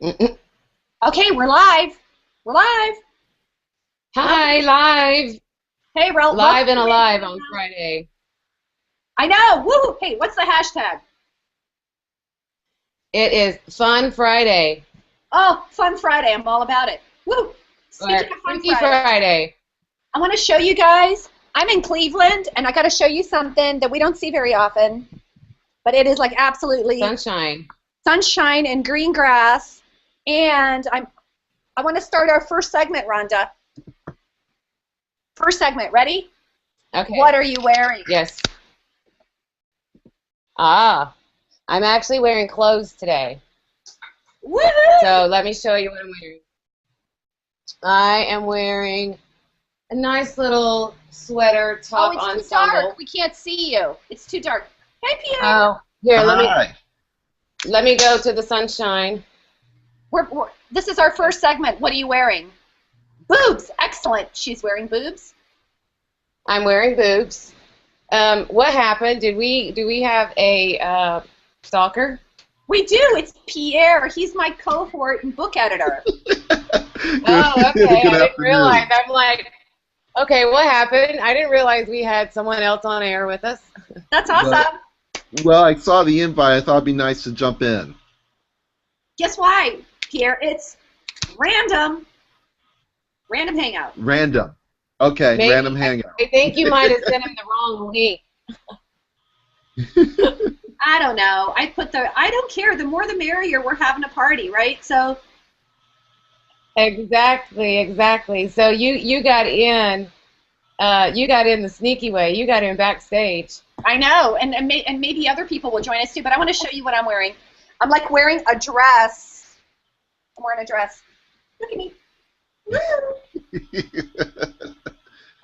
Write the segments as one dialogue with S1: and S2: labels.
S1: Mm-mm.
S2: Okay, we're live. We're live.
S1: Hi,
S2: Welcome.
S1: live,
S2: Hey,
S1: live
S2: welcome
S1: and
S2: to
S1: alive
S2: Rainbow
S1: on
S2: Hangouts.
S1: Friday.
S2: I know. Woo! Hey, what's the hashtag?
S1: It is Fun Friday
S2: Oh, Fun Friday. I'm all about it. Woo!
S1: or
S2: Speaking of Fun
S1: Freaky
S2: Friday,
S1: Friday.
S2: I want to show you guys. I'm in Cleveland, and I got to show you something that we don't see very often, but it is like absolutely
S1: Sunshine.
S2: sunshine and green grass. And I want to start our first segment, Rhonda. First segment. Ready? What
S1: Okay.
S2: are you wearing?
S1: Yes. Ah, I'm actually wearing clothes today.
S2: Woohoo!
S1: So let me show you what I'm wearing. I am wearing a nice little sweater,
S2: Oh,
S1: top
S2: it's too dark.
S1: ensemble.
S2: We can't see you. It's too dark. Hey, Pierre.
S1: Oh, here,
S3: Hi.
S1: let me go to the sunshine.
S2: This is our first segment. What are you wearing? Boobs. Excellent. She's wearing boobs.
S1: I'm wearing boobs. What happened? Do we have a stalker?
S2: We do. It's Pierre. He's my cohort and book editor.
S3: Good,
S1: Oh, okay.
S3: good
S1: I didn't realize.
S3: afternoon.
S1: I'm like, okay, what happened? I didn't realize we had someone else on air with us.
S2: That's
S3: Well,
S2: awesome.
S3: well, I saw the invite. I thought it'd be nice to jump in.
S2: Guess why, Pierre? It's random. Random hangout.
S3: Random. Okay, random
S1: Maybe
S3: hangout.
S1: I think you might have sent him the wrong link.
S2: I don't know. I don't care. The more the merrier. We're having a party, right? So
S1: Exactly, exactly. So you got in the sneaky way. You got in backstage.
S2: I know. And maybe other people will join us too. But I want to show you what I'm wearing. I'm like wearing a dress. I'm wearing a dress. Look at me. Woo!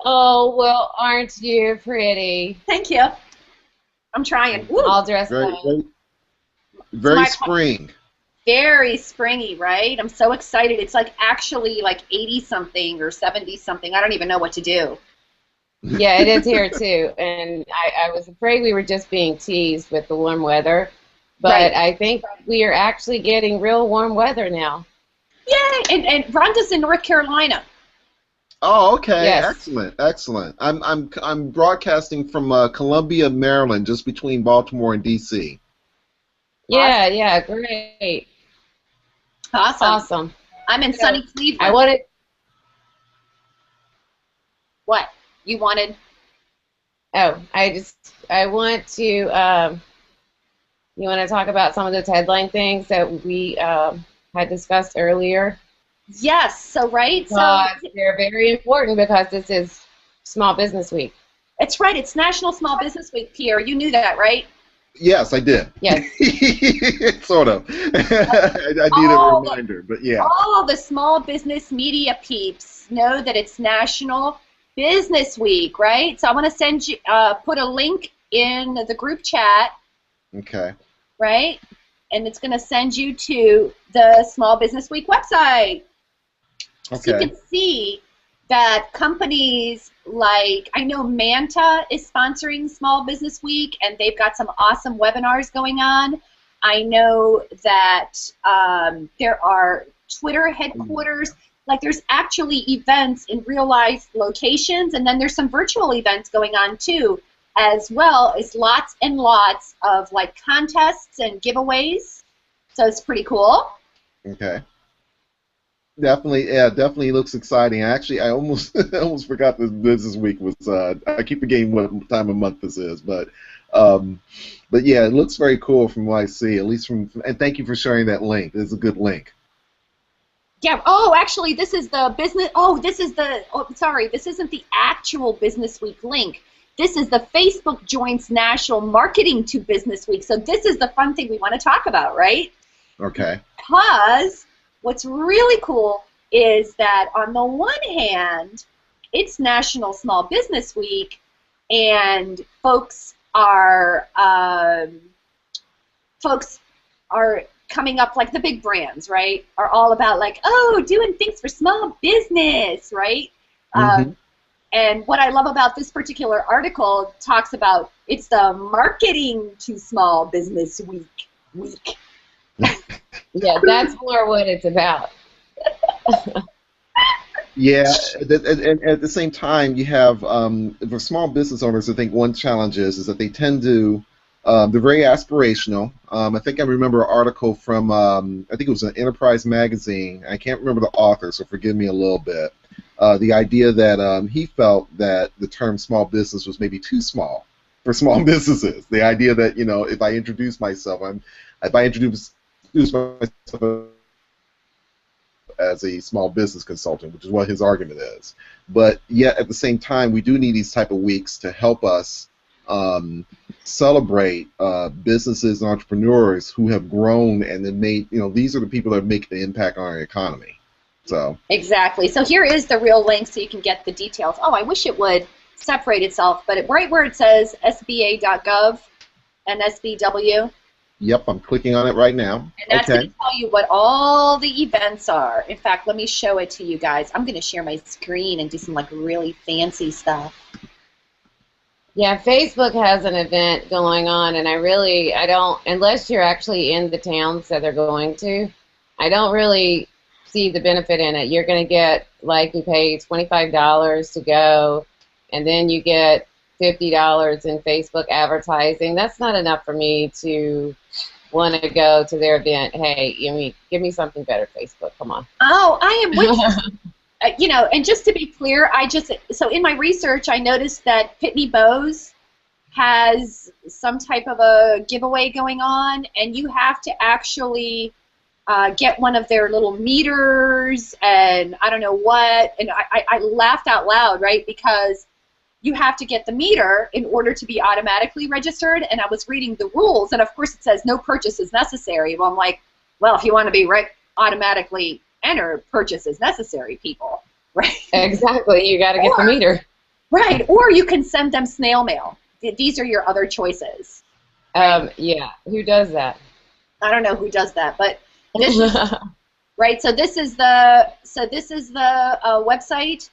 S1: Oh, well, aren't you pretty?
S2: Thank you. I'm trying. Woo!
S1: All dressed
S3: very,
S1: up.
S3: very,
S2: It's
S3: very spring.
S2: very springy, right? I'm so excited. It's like actually like 80 something or 70 something. I don't even know what to do.
S1: Yeah, it is here too. And I was afraid we were just being teased with the warm weather, but
S2: Right.
S1: I think we are actually getting real warm weather now.
S2: Yay! And Rhonda's in North Carolina.
S3: Oh, okay.
S1: Yes.
S3: Excellent, excellent. I'm broadcasting from Columbia, Maryland, just between Baltimore and D.C.
S1: Yeah,
S2: Awesome.
S1: yeah, great.
S2: Awesome.
S1: Awesome.
S2: I'm in
S1: So
S2: sunny
S1: I
S2: Cleveland.
S1: wanted,
S2: What? You wanted?
S1: I want to, you want to talk about some of those headline things that we had discussed earlier?
S2: Yes. So, right? So,
S1: Because they're very important because this is Small Business Week.
S2: it's right. It's National Small Business Week, Pierre. You knew that, right?
S3: Yes, I did.
S1: Yes.
S3: Sort of. I need a
S2: All the
S3: reminder, but yeah.
S2: all the small business media peeps know that it's National Business Week, right? So I want to send you, put a link in the group chat,
S3: Okay.
S2: right? And it's going to send you to the Small Business Week website. So you
S3: Okay.
S2: can see that companies like, I know Manta is sponsoring Small Business Week, and they've got some awesome webinars going on. I know that there are Twitter headquarters, like there's actually events in real life locations, and then there's some virtual events going on too, as well as lots and lots of like contests and giveaways. So it's pretty cool.
S3: Okay. Definitely, yeah, definitely looks exciting. Actually, I almost I almost forgot this business week was. I keep forgetting what time of month this is, um, but yeah, it looks very cool from what I see. At least from, and thank you for sharing that link. It's a good link.
S2: Yeah. Oh, actually, this is the business. Oh, this is the. Oh, sorry. This isn't the actual Business Week link. This is the Facebook joins National Marketing to Business Week. So this is the fun thing we want to talk about, right?
S3: Okay.
S2: Because what's really cool is that on the one hand, it's National Small Business Week, and folks are coming up, like the big brands, right, are all about like, oh, doing things for small business, right?
S3: Mm-hmm.
S2: And what I love about this particular article talks about it's the marketing to small business week.
S1: Yeah, that's more what it's about.
S3: Yeah, and at the same time, you have for small business owners. I think one challenge is that they tend to they're very aspirational. I think I remember an article from I think it was an Enterprise magazine. I can't remember the author, so forgive me a little bit. The idea that he felt that the term small business was maybe too small for small businesses. The idea that if I introduce myself, if I introduce myself as a small business consultant, which is what his argument is. But yet, at the same time, we do need these type of weeks to help us um, celebrate businesses and entrepreneurs who have grown and then made. These are the people that make the impact on our economy. So
S2: Exactly. So here is the real link so you can get the details. Oh, I wish it would separate itself, but right where it says SBA.gov and SBW,
S3: yep, I'm clicking on it right now.
S2: and that's going
S3: Okay.
S2: to tell you what all the events are. In fact, let me show it to you guys. I'm going to share my screen and do some like really fancy stuff.
S1: Yeah, Facebook has an event going on, and I don't, unless you're actually in the towns that they're going to, I don't really see the benefit in it. You're going to get, like, you pay $25 to go, and then you get $50 in Facebook advertising. That's not enough for me to want to go to their event. Hey, give me something better, Facebook. Come on.
S2: Oh, I am with you. And just to be clear, so in my research, I noticed that Pitney Bowes has some type of a giveaway going on, and you have to actually get one of their little meters, and I don't know what, and I laughed out loud, right, because you have to get the meter in order to be automatically registered, and I was reading the rules, and of course it says no purchase is necessary. Well, I'm like, well, if you want to be automatically enter purchase is necessary, people, right?
S1: Exactly. You got to get the meter.
S2: Right, or you can send them snail mail. These are your other choices.
S1: Yeah. Who does that?
S2: I don't know who does that, but this is, right. So this is the website,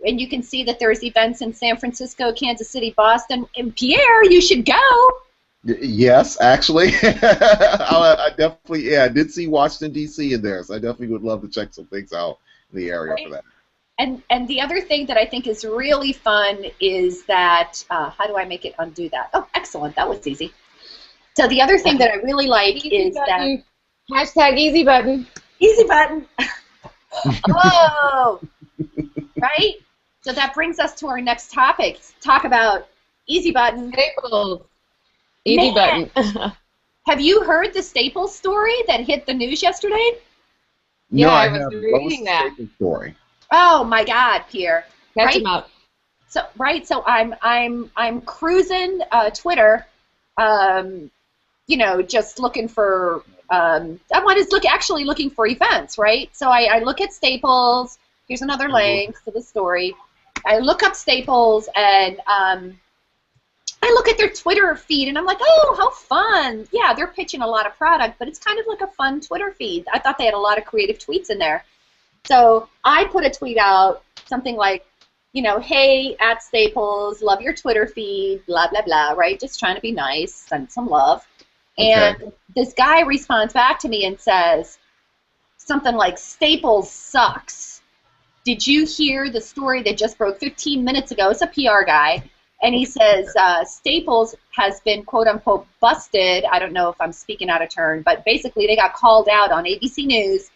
S2: and you can see that there's events in San Francisco, Kansas City, Boston, and Pierre, you should go.
S3: Yes, actually, I definitely, I did see Washington D.C. in there, so I definitely would love to check some things out in the area
S2: Right.
S3: for that.
S2: And the other thing that I think is really fun is that, how do I make it undo that? Oh, excellent, that was easy. So the other thing that I really like
S1: Easy
S2: is
S1: button. Hashtag easy button.
S2: easy button. Oh, right? So that brings us to our next topic. Talk about easy button.
S1: Staples. Easy
S2: Man.
S1: button.
S2: Have you heard the Staples story that hit the news yesterday?
S1: Yeah,
S3: No,
S1: I
S3: I
S1: was
S3: haven't. What was
S1: reading
S3: the
S1: that.
S3: Staples story?
S2: Oh my God, Pierre.
S1: Catch
S2: Right?
S1: him up.
S2: So I'm cruising Twitter, just looking for actually looking for events, right? So I look at Staples. Here's another link to the story. I look up Staples, and I look at their Twitter feed, and I'm like, oh, how fun. Yeah, they're pitching a lot of product, but it's kind of like a fun Twitter feed. I thought they had a lot of creative tweets in there. So I put a tweet out, something like, hey, at Staples, love your Twitter feed, blah, blah, blah, right? Just trying to be nice, send some love.
S3: Okay.
S2: And this guy responds back to me and says something like, Staples sucks. Did you hear the story that just broke 15 minutes ago? It's a PR guy. And he says Staples has been, quote unquote, busted. I don't know if I'm speaking out of turn, but basically they got called out on ABC News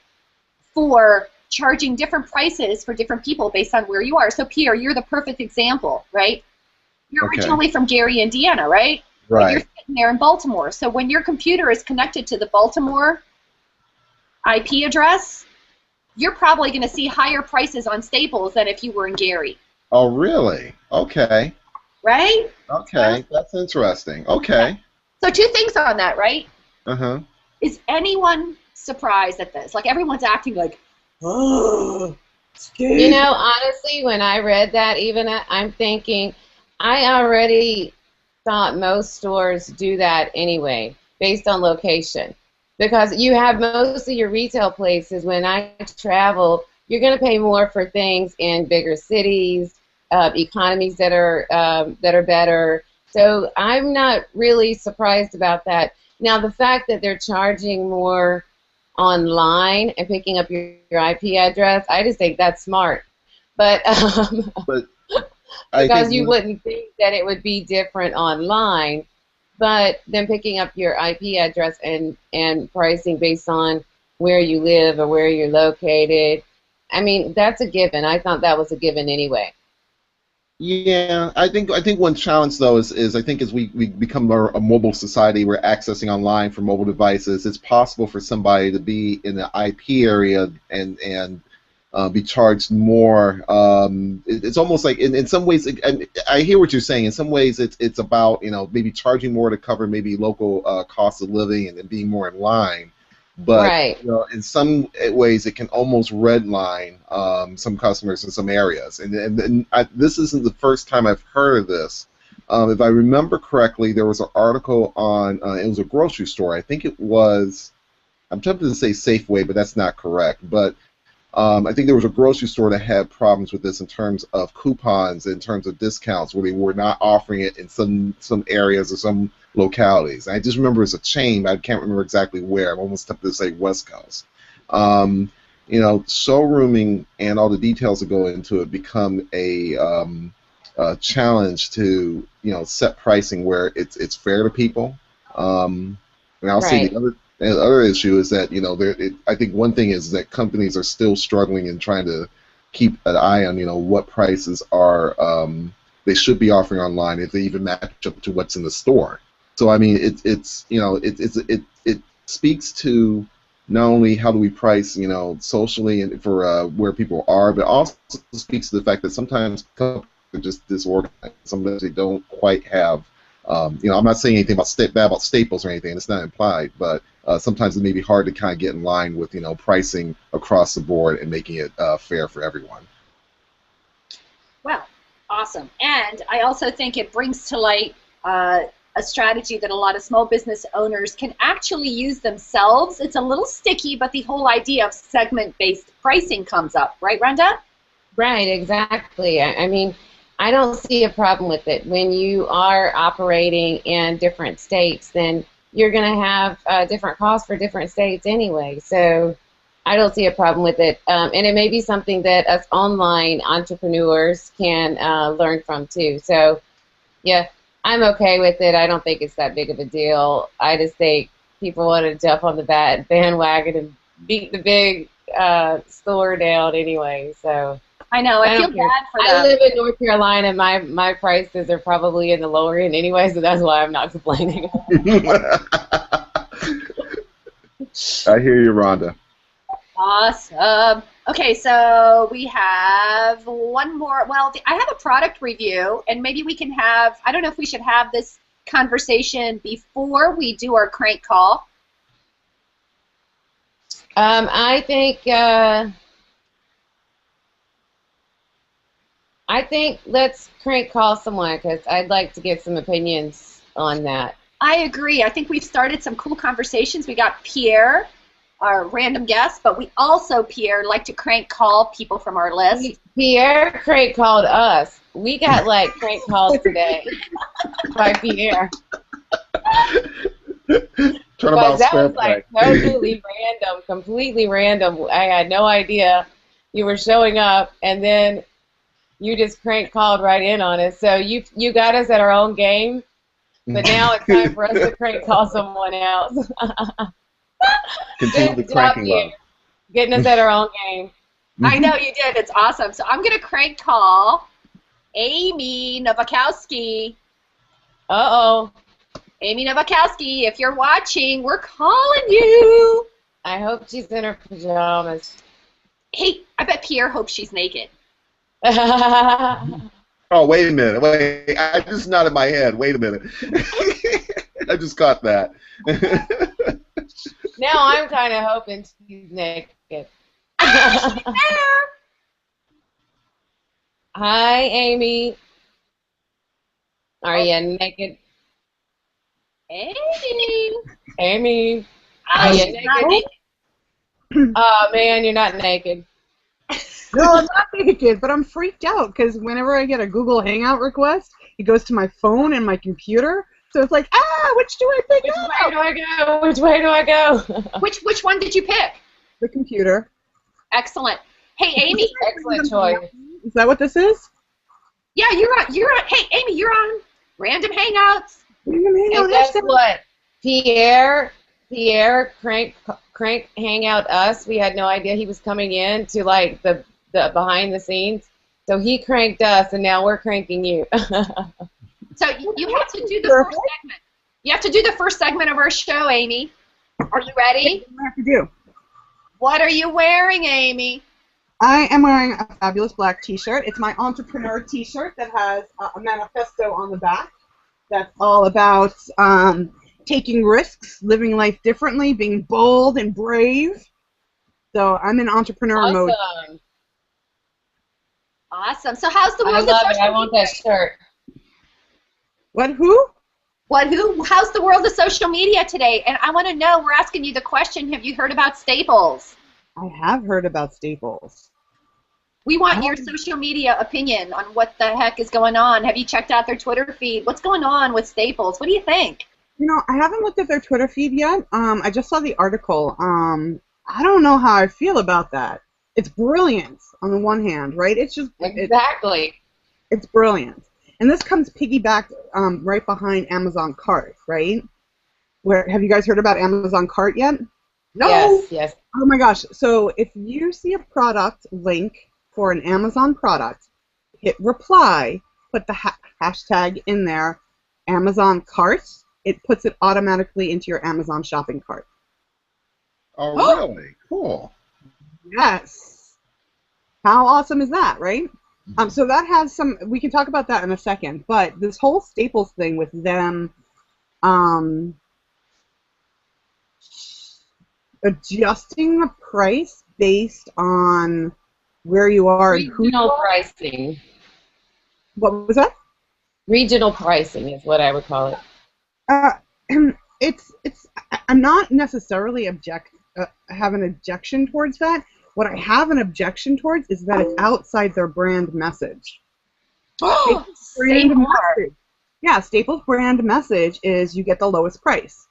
S2: for charging different prices for different people based on where you are. So, Pierre, you're the perfect example, right? You're
S3: Okay.
S2: originally from Gary, Indiana, right? But
S3: Right.
S2: you're sitting there in Baltimore. So when your computer is connected to the Baltimore IP address, you're probably going to see higher prices on Staples than if you were in Gary,
S3: Oh, really? Okay.
S2: right?
S3: Okay. That's interesting. Okay.
S2: So two things on that, right?
S3: Uh-huh.
S2: Is anyone surprised at this? Like, everyone's acting like, oh,
S1: Honestly, when I read that, I'm thinking, I already thought most stores do that anyway, based on location. Because you have most of your retail places, when I travel, you're going to pay more for things in bigger cities, economies that are better. So I'm not really surprised about that. Now, the fact that they're charging more online and picking up your IP address, I just think that's smart. But
S3: But I
S1: because
S3: think
S1: you wouldn't think that it would be different online, but then picking up your IP address and pricing based on where you live or where you're located, I mean, that's a given. I thought that was a given anyway.
S3: Yeah, I think one challenge though is I think as we become more a mobile society, we're accessing online for mobile devices. It's possible for somebody to be in the IP area and be charged more. It's almost like in some ways, and I hear what you're saying. In some ways, it's about maybe charging more to cover maybe local cost of living and being more in line. But
S1: Right.
S3: in some ways, it can almost redline some customers in some areas. This isn't the first time I've heard of this. If I remember correctly, there was an article on it was a grocery store. I think it was. I'm tempted to say Safeway, but that's not correct. But I think there was a grocery store that had problems with this in terms of coupons, in terms of discounts, where they were not offering it in some areas or some localities. I just remember it's a chain, but I can't remember exactly where. I'm almost tempted to say West Coast. Showrooming and all the details that go into it become a challenge to set pricing where it's fair to people. And I'll say
S1: Right.
S3: the other issue is that I think one thing is that companies are still struggling and trying to keep an eye on what prices are they should be offering online if they even match up to what's in the store. So I mean it speaks to not only how do we price socially and for where people are, but also speaks to the fact that sometimes companies are just disorganized. Sometimes they don't quite have I'm not saying anything bad about Staples or anything. It's not implied, but sometimes it may be hard to kind of get in line with pricing across the board and making it fair for everyone.
S2: Well, awesome. And I also think it brings to light a strategy that a lot of small business owners can actually use themselves. It's a little sticky, but the whole idea of segment-based pricing comes up, right, Rhonda?
S1: Right, exactly. I mean, I don't see a problem with it. When you are operating in different states, then you're going to have different costs for different states anyway. So I don't see a problem with it. And it may be something that us online entrepreneurs can learn from too. So, yeah, I'm okay with it. I don't think it's that big of a deal. I just think people want to jump on the bandwagon and beat the big store down anyway. So.
S2: I know.
S1: I
S2: I feel
S1: don't care.
S2: bad for
S1: I
S2: them.
S1: live in North Carolina. My prices are probably in the lower end anyway, so that's why I'm not complaining.
S3: I hear you, Rhonda.
S2: Awesome. Okay, so we have one more. Well, I have a product review, and maybe we can have, I don't know if we should have this conversation before we do our crank call.
S1: I think let's crank call someone because I'd like to get some opinions on that.
S2: I agree. I think we've started some cool conversations. We got Pierre, our random guest, but we also, Pierre, like to crank call people from our list.
S1: Pierre crank called us. We got like crank calls today by Pierre.
S3: Turnabout
S1: That
S3: spare
S1: was like
S3: play.
S1: totally random, completely random. I had no idea you were showing up, and then you just crank called right in on us. So you got us at our own game, but now it's time for us to crank call someone else.
S3: Continue the
S1: Good job,
S3: cranking
S1: Pierre.
S3: love.
S1: Getting us at our own game.
S2: I know you did. It's awesome. So I'm going to crank call Amy Nowakowski.
S1: Uh-oh.
S2: Amy Nowakowski, if you're watching, we're calling you.
S1: I hope she's in her pajamas.
S2: Hey, I bet Pierre hopes she's naked.
S3: Oh, wait a minute. Wait, I just nodded my head. Wait a minute. I just caught that.
S1: Now I'm kind of hoping she's naked.
S2: She's there.
S1: Hi, Amy. Are you naked?
S2: Amy.
S1: Amy.
S2: Oh,
S1: Are you
S2: she's not
S1: naked?
S2: naked.
S1: Oh, man, you're not naked.
S4: No, I'm not naked, but I'm freaked out because whenever I get a Google Hangout request, it goes to my phone and my computer. So it's like, which do I pick
S1: Which
S4: up?
S1: way do I go? Which way do I go?
S2: Which one did you pick?
S4: The computer.
S2: Excellent. Hey, Amy.
S1: Excellent choice.
S4: Is that what this is?
S2: Yeah, you're on. Hey, Amy, you're on Random Hangouts.
S1: And guess what? Pierre crank hangout us. We had no idea he was coming in to like the behind the scenes. So he cranked us, and now we're cranking you.
S2: So you have to do the first segment. You have to do the first segment of our show, Amy. Are you ready?
S4: What do I have to do?
S2: What are you wearing, Amy?
S4: I am wearing a fabulous black T-shirt. It's my entrepreneur T-shirt that has a manifesto on the back. That's all about taking risks, living life differently, being bold and brave. So I'm in entrepreneur mode.
S2: Awesome. So how's the
S1: I
S2: world
S1: love
S2: of
S1: it.
S2: social
S1: I want that shirt.
S4: What? Who?
S2: How's the world of social media today? And I want to know, we're asking you the question, have you heard about Staples?
S4: I have heard about Staples.
S2: We want your social media opinion on what the heck is going on. Have you checked out their Twitter feed? What's going on with Staples? What do you think?
S4: You know, I haven't looked at their Twitter feed yet. I just saw the article. I don't know how I feel about that. It's brilliant on the one hand, right? It's just
S1: Exactly.
S4: it's brilliant. And this comes piggybacked right behind Amazon Cart, right? Where have you guys heard about Amazon Cart yet?
S2: No.
S1: Yes.
S4: Oh my gosh. So if you see a product link for an Amazon product, hit reply, put the hashtag in there, Amazon Cart, it puts it automatically into your Amazon shopping cart.
S3: Oh, really? Cool.
S4: Yes. How awesome is that, right? So that has some, we can talk about that in a second, but this whole Staples thing with them adjusting the price based on where you are and who you
S1: Regional
S4: are.
S1: pricing.
S4: What was that?
S1: Regional pricing is what I would call it.
S4: I'm not necessarily have an objection towards that. What I have an objection towards is that it's outside their brand message.
S2: Say more.
S4: Yeah, Staples brand message is you get the lowest price,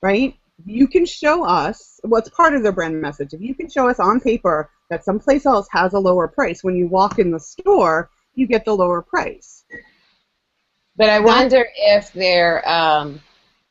S4: right? You can show us what's part of their brand message. If you can show us on paper that someplace else has a lower price, when you walk in the store, you get the lower price.
S1: But I wonder if they're,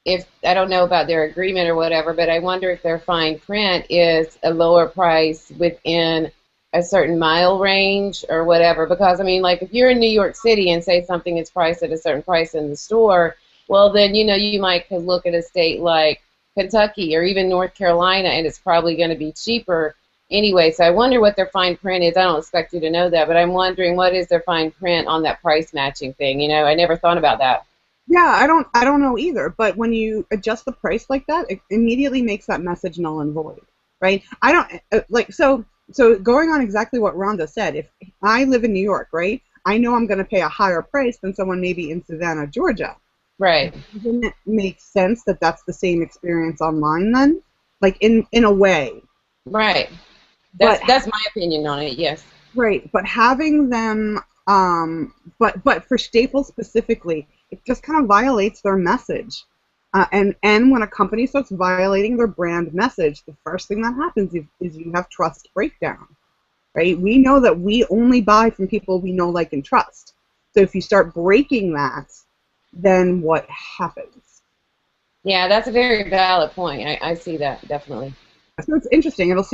S1: if I don't know about their agreement or whatever, but I wonder if their fine print is a lower price within a certain mile range or whatever. Because I mean, like if you're in New York City and say something is priced at a certain price in the store, well then you might could look at a state like Kentucky or even North Carolina, and it's probably going to be cheaper anyway. So I wonder what their fine print is. I don't expect you to know that, but I'm wondering what is their fine print on that price matching thing. I never thought about that.
S4: Yeah, I don't know either. But when you adjust the price like that, it immediately makes that message null and void, right? I don't so going on exactly what Rhonda said. If I live in New York, right, I know I'm going to pay a higher price than someone maybe in Savannah, Georgia.
S1: Right.
S4: Doesn't it make sense that that's the same experience online then? Like in a way.
S1: Right. That's my opinion on it. Yes.
S4: Right, but having them, but for Staples specifically, it just kind of violates their message. And when a company starts violating their brand message, the first thing that happens is you have trust breakdown, right? We know that we only buy from people we know, like, and trust. So if you start breaking that, then what happens?
S1: Yeah, that's a very valid point. I see that definitely.
S4: So it's interesting. It'll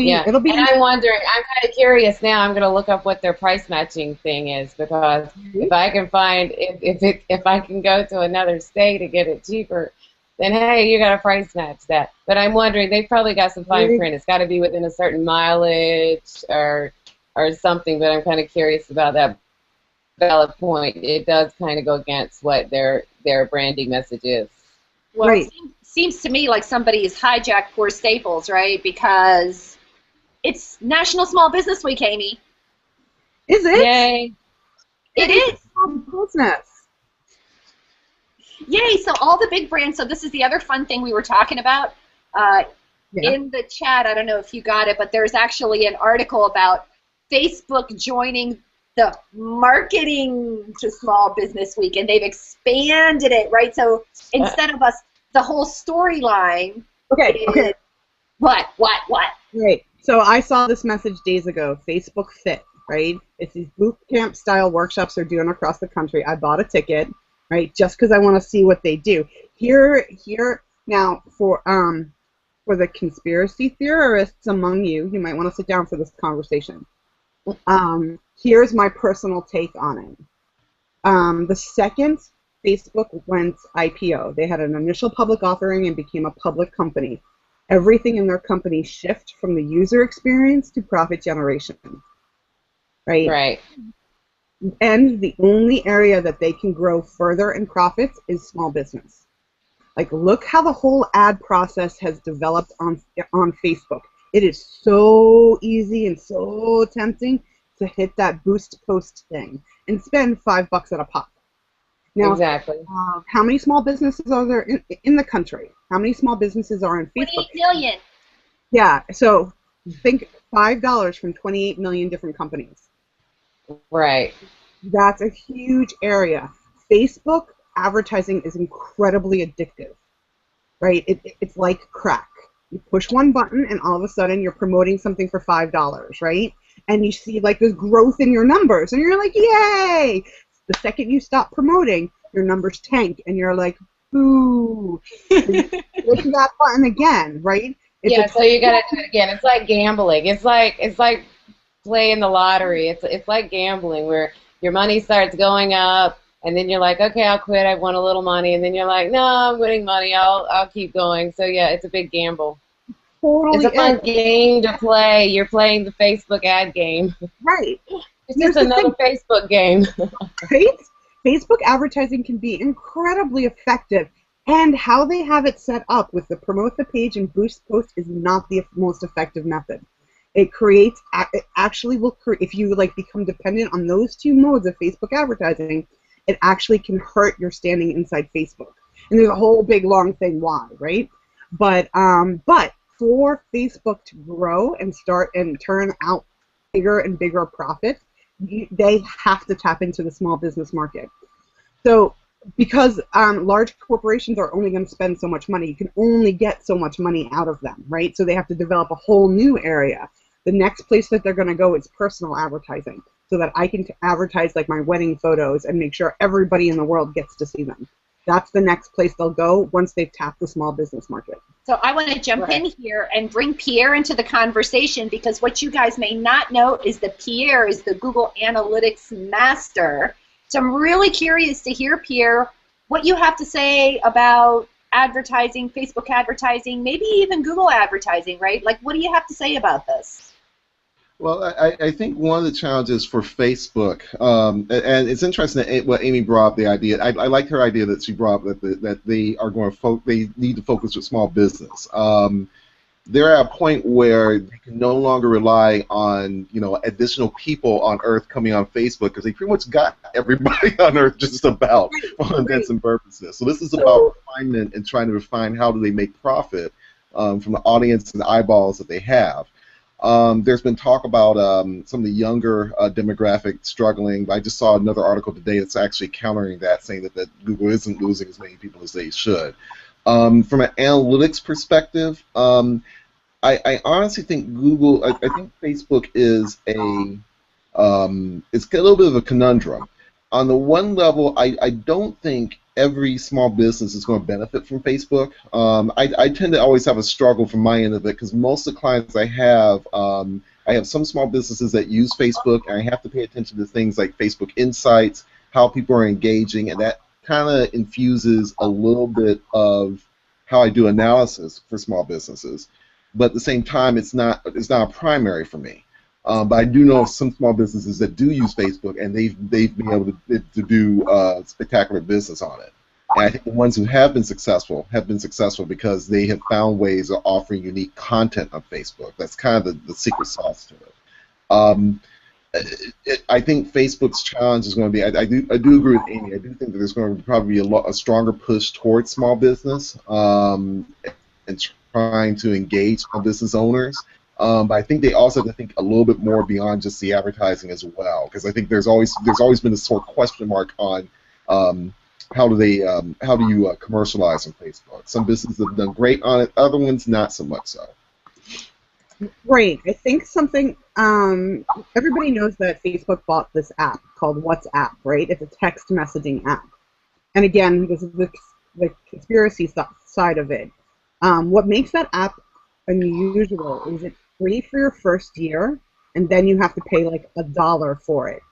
S4: be.
S1: And I'm wondering. I'm kind of curious now. I'm going to look up what their price matching thing is, because if I can find if I can go to another state to get it cheaper, then hey, you got to price match that. But I'm wondering, they've probably got some fine print. It's got to be within a certain mileage or something. But I'm kind of curious about that valid point. It does kind of go against what their branding message is.
S2: Well, right. It seems to me like somebody's hijacked poor Staples, right? Because it's National Small Business Week, Amy.
S4: Is it?
S1: Yay.
S2: It is.
S4: Business.
S2: Yay, so all the big brands, so this is the other fun thing we were talking about. In the chat, I don't know if you got it, but there's actually an article about Facebook joining the marketing to Small Business Week, and they've expanded it, right? So instead of us, the whole storyline.
S4: Okay.
S2: What?
S4: Right. So I saw this message days ago. Facebook Fit, right? It's these boot camp style workshops they're doing across the country. I bought a ticket, right, just because I want to see what they do. Here now for the conspiracy theorists among you, you might want to sit down for this conversation. Here's my personal take on it. The second Facebook went IPO, they had an initial public offering and became a public company. Everything in their company shift from the user experience to profit generation, right?
S1: Right.
S4: And the only area that they can grow further in profits is small business. Like, look how the whole ad process has developed on Facebook. It is so easy and so tempting to hit that boost post thing and spend $5 at a pop. Now,
S1: exactly.
S4: How many small businesses are there in the country? How many small businesses are on Facebook?
S2: 28 million.
S4: Yeah, so think $5 from 28 million different companies.
S1: Right.
S4: That's a huge area. Facebook advertising is incredibly addictive, right? It's like crack. You push one button and all of a sudden you're promoting something for $5, right? And you see like this growth in your numbers and you're like, yay! The second you stop promoting, your numbers tank and you're like, boo. Push that button again, right?
S1: So you gotta do it again. It's like gambling. It's like playing the lottery. It's like gambling where your money starts going up and then you're like, okay, I'll quit. I've won a little money, and then you're like, no, I'm winning money. I'll keep going. So yeah, it's a big gamble.
S4: Totally.
S1: It's a fun game to play. You're playing the Facebook ad game.
S4: Right.
S1: It's just another Facebook game.
S4: Right? Facebook advertising can be incredibly effective, and how they have it set up with the promote the page and boost post is not the most effective method. It actually will create, if you like become dependent on those two modes of Facebook advertising, it actually can hurt your standing inside Facebook. And there's a whole big long thing why, right? But for Facebook to grow and start and turn out bigger and bigger profits, they have to tap into the small business market. So because large corporations are only going to spend so much money, you can only get so much money out of them, right? So they have to develop a whole new area. The next place that they're going to go is personal advertising, so that I can advertise like my wedding photos and make sure everybody in the world gets to see them. That's the next place they'll go once they've tapped the small business market.
S2: So I want to jump in here and bring Pierre into the conversation, because what you guys may not know is that Pierre is the Google Analytics master. So I'm really curious to hear, Pierre, what you have to say about advertising, Facebook advertising, maybe even Google advertising, right? Like, what do you have to say about this?
S3: Well, I think one of the challenges for Facebook, and it's interesting that what Amy brought up, the idea. I like her idea that she brought up that they are going to they need to focus with small business. They're at a point where they can no longer rely on additional people on Earth coming on Facebook, because they pretty much got everybody on Earth just about for all intents and purposes. So this is about refinement and trying to refine how do they make profit from the audience and the eyeballs that they have. There's been talk about some of the younger demographic struggling. I just saw another article today that's actually countering that, saying that Google isn't losing as many people as they should. From an analytics perspective, I honestly think Google, I think Facebook is it's a little bit of a conundrum. On the one level, I don't think every small business is going to benefit from Facebook. I tend to always have a struggle from my end of it, because most of the clients I have some small businesses that use Facebook, and I have to pay attention to things like Facebook Insights, how people are engaging, and that kind of infuses a little bit of how I do analysis for small businesses. But at the same time, it's not a primary for me. But I do know of some small businesses that do use Facebook, and they've been able to do spectacular business on it. And I think the ones who have been successful because they have found ways of offering unique content on Facebook. That's kind of the secret sauce to it. I think Facebook's challenge is going to be. I do agree with Amy. I do think that there's going to probably be a stronger push towards small business and trying to engage small business owners. But I think they also have to think a little bit more beyond just the advertising as well, because I think there's always been this sort of question mark on how do you commercialize on Facebook. Some businesses have done great on it, other ones not so much so.
S4: Right. I think something. Everybody knows that Facebook bought this app called WhatsApp, right? It's a text messaging app. And again, this is the conspiracy side of it. What makes that app unusual is it's free for your first year, and then you have to pay like $1 for it.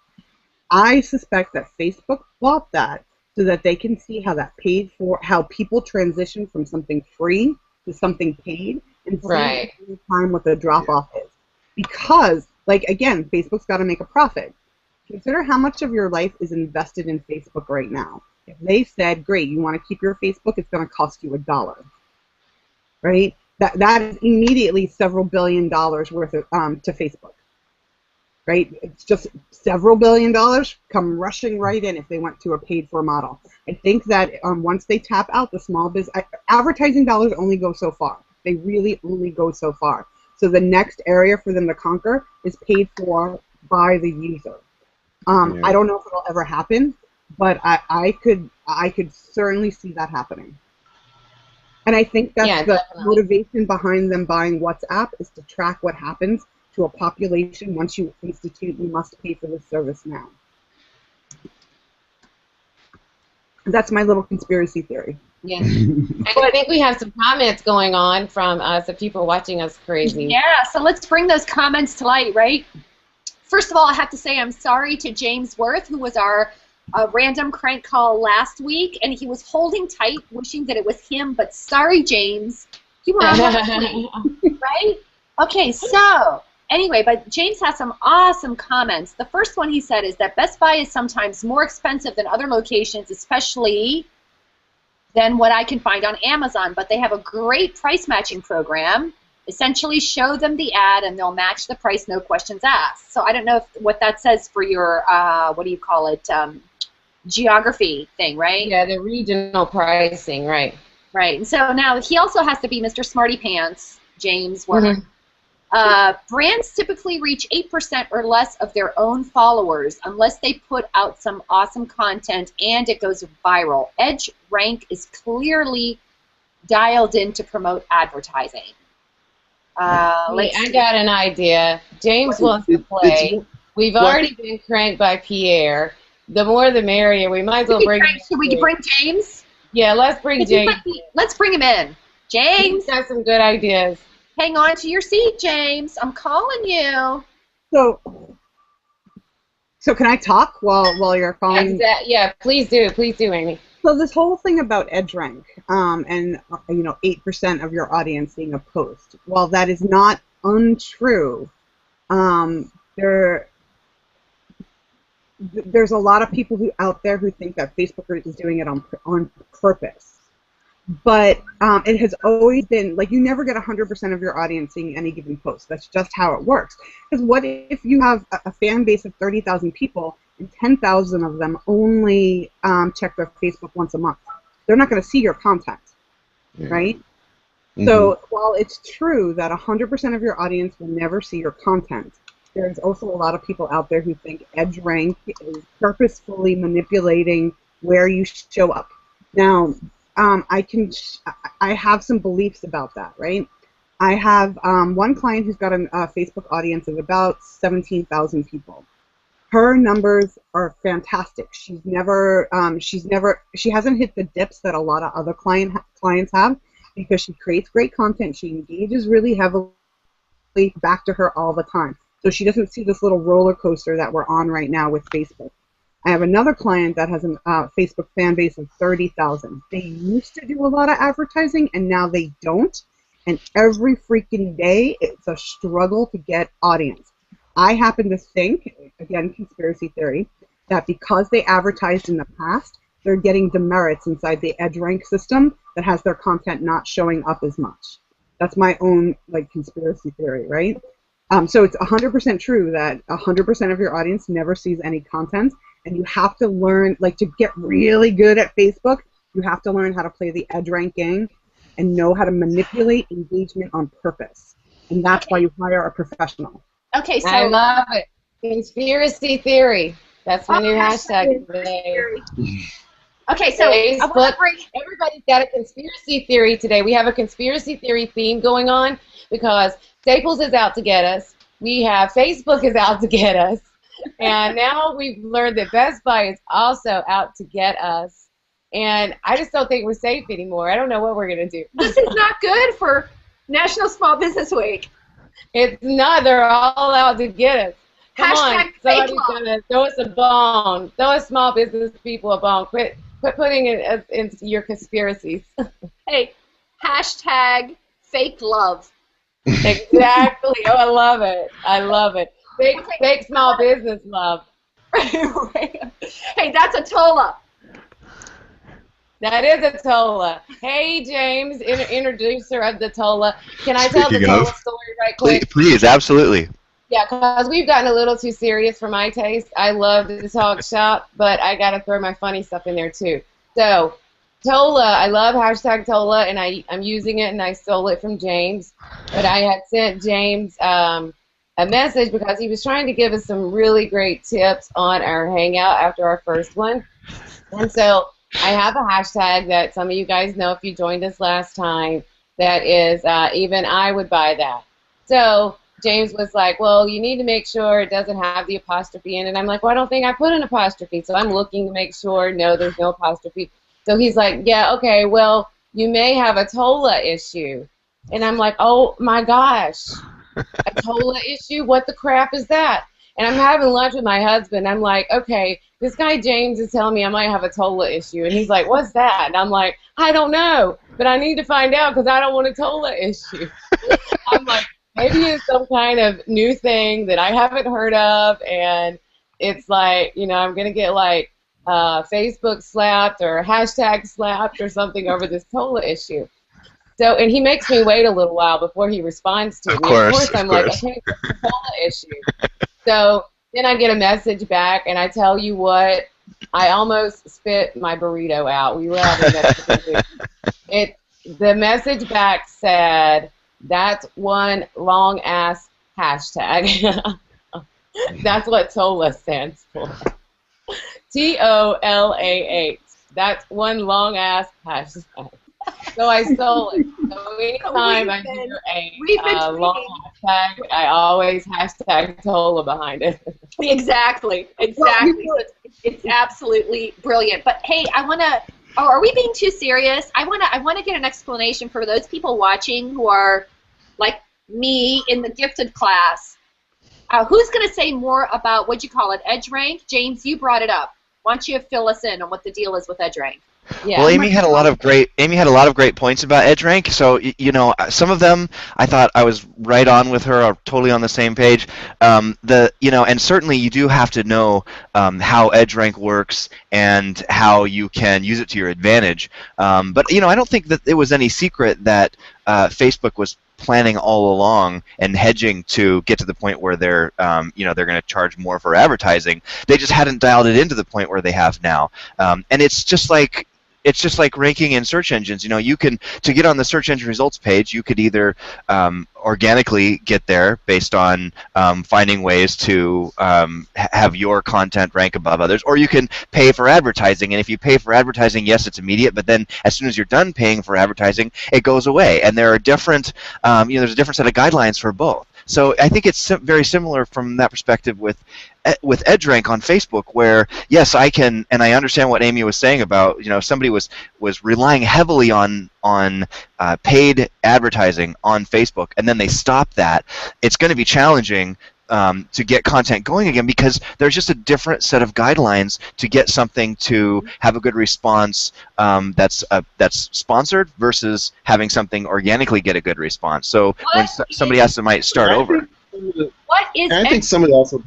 S4: I suspect that Facebook bought that so that they can see how that paid for, how people transition from something free to something paid, and see
S1: Right.
S4: over time what the drop off is. Because, like again, Facebook's got to make a profit. Consider how much of your life is invested in Facebook right now. If they said, "Great, you want to keep your Facebook? It's going to cost you $1," right? That is immediately several $billion worth of to Facebook, right? It's just several $billion come rushing right in if they went to a paid-for model. I think that once they tap out the small business, advertising dollars only go so far. They really only go so far. So the next area for them to conquer is paid for by the user. I don't know if it'll ever happen, but I could certainly see that happening. And I think that's the
S1: definitely.
S4: motivation behind them buying WhatsApp is to track what happens to a population once you institute you must pay for this service now. That's my little conspiracy theory.
S1: Yeah. And I think we have some comments going on from some people watching us crazy.
S2: Yeah, so let's bring those comments to light, right? First of all, I have to say I'm sorry to James Worth, who was our random crank call last week, and he was holding tight, wishing that it was him, but sorry, James. You were on last week, right? Okay, so anyway, but James has some awesome comments. The first one he said is that Best Buy is sometimes more expensive than other locations, especially than what I can find on Amazon, but they have a great price matching program. Essentially show them the ad and they'll match the price, no questions asked. So I don't know what that says for your, what do you call it, geography thing, right?
S1: Yeah, the regional pricing, right.
S2: Right, and so now he also has to be Mr. Smarty Pants, James Werner. Brands typically reach 8% or less of their own followers unless they put out some awesome content and it goes viral. Edge Rank is clearly dialed in to promote advertising.
S1: I got an idea. James wants to play. We've already been cranked by Pierre. The more the merrier. We might as well bring him in.
S2: Should we bring James?
S1: Yeah, let's bring James.
S2: Let's bring him in. James.
S1: He's got some good ideas.
S2: Hang on to your seat, James. I'm calling you.
S4: So can I talk while you're calling?
S1: Yeah, please do. Please do, Amy.
S4: So this whole thing about EdgeRank and 8% of your audience seeing a post, while that is not untrue, there's a lot of people out there who think that Facebook is doing it on purpose. But it has always been, like, you never get 100% of your audience seeing any given post. That's just how it works. Because what if you have a fan base of 30,000 people and 10,000 of them only check their Facebook once a month? They're not going to see your content, right? Mm-hmm. So while it's true that 100% of your audience will never see your content, there's also a lot of people out there who think EdgeRank is purposefully manipulating where you show up. Now, I have some beliefs about that, right? I have one client who's got a Facebook audience of about 17,000 people. Her numbers are fantastic. She hasn't hit the dips that a lot of other clients have because she creates great content. She engages really heavily back to her all the time. So she doesn't see this little roller coaster that we're on right now with Facebook. I have another client that has a Facebook fan base of 30,000. They used to do a lot of advertising, and now they don't. And every freaking day, it's a struggle to get audience. I happen to think, again, conspiracy theory, that because they advertised in the past, they're getting demerits inside the EdgeRank system that has their content not showing up as much. That's my own conspiracy theory, right? So it's 100% true that 100% of your audience never sees any content. And you have to learn, to get really good at Facebook, you have to learn how to play the EdgeRank game and know how to manipulate engagement on purpose. and that's why you hire a professional.
S2: Okay, so
S1: I love it. Conspiracy theory. That's my new hashtag today.
S2: Okay, so I want
S1: Facebook.
S2: to bring.
S1: Everybody's got a conspiracy theory today. We have a conspiracy theory theme going on because Staples is out to get us. We have Facebook is out to get us. And now we've learned that Best Buy is also out to get us. And I just don't think we're safe anymore. I don't know what we're going to do.
S2: This is not good for National Small Business Week.
S1: It's not. They're all out to get us. Come
S2: Hashtag
S1: on.
S2: fake
S1: Somebody's
S2: love.
S1: going to throw us a bone. Throw us small business people a bone. Quit putting it into your conspiracies.
S2: Hey, hashtag fake love.
S1: Exactly. Oh, I love it. I love it. Fake small business love.
S2: Hey, that's a Tola.
S1: That is a Tola. Hey, James, introducer of the Tola. Can I tell the
S5: Speaking
S1: Tola
S5: of,
S1: story right quick?
S5: Please, absolutely.
S1: Yeah, because we've gotten a little too serious for my taste. I love to talk shop, but I got to throw my funny stuff in there too. So, Tola, I love hashtag Tola, and I'm using it, and I stole it from James. But I had sent James a message because he was trying to give us some really great tips on our Hangout after our first one. And so I have a hashtag that some of you guys know if you joined us last time that is even I would buy that. So James was like, well, you need to make sure it doesn't have the apostrophe in it. I'm like, well, I don't think I put an apostrophe. So I'm looking to make sure, no, there's no apostrophe. So he's like, yeah, okay, well, you may have a Tola issue. And I'm like, oh, my gosh, a Tola issue? What the crap is that? And I'm having lunch with my husband. I'm like, okay, this guy James is telling me I might have a Tola issue. And he's like, what's that? And I'm like, I don't know, but I need to find out because I don't want a Tola issue. I'm like, maybe it's some kind of new thing that I haven't heard of, and it's like, you know, I'm going to get like Facebook slapped or hashtag slapped or something over this Tola issue. So, and he makes me wait a little while before he responds to me. Of course, I'm like, okay, what's the Tola issue? So then I get a message back, and I tell you what, I almost spit my burrito out. We were having that. The message back said, that's one long-ass hashtag. That's what TOLA stands for. TOLAH. That's one long-ass hashtag. So I stole it. So anytime I do a long hashtag, I always hashtag TOLA behind it.
S2: Exactly. It's absolutely brilliant. But hey, I want to. Oh, are we being too serious? I want to get an explanation for those people watching who are like me in the gifted class. Who's going to say more about what you call it, edge rank? James, you brought it up. Why don't you fill us in on what the deal is with edge rank?
S1: Yeah.
S5: Well, Amy had a lot of great points about EdgeRank. So you know, some of them I thought I was right on with her, or totally on the same page. And certainly you do have to know how EdgeRank works and how you can use it to your advantage. But you know, I don't think that it was any secret that Facebook was planning all along and hedging to get to the point where they're going to charge more for advertising. They just hadn't dialed it into the point where they have now. And it's just like ranking in search engines. You know, you can, to get on the search engine results page, you could either organically get there based on finding ways to have your content rank above others, or you can pay for advertising. And if you pay for advertising, yes, it's immediate, but then as soon as you're done paying for advertising, it goes away. And there are different, there's a different set of guidelines for both. So I think it's very similar from that perspective with EdgeRank on Facebook, where yes, I can, and I understand what Amy was saying about, you know, if somebody was relying heavily on paid advertising on Facebook, and then they stop that, it's going to be challenging to get content going again, because there's just a different set of guidelines to get something to have a good response that's sponsored versus having something organically get a good response. So when somebody might start over.
S2: What is
S3: I think somebody also.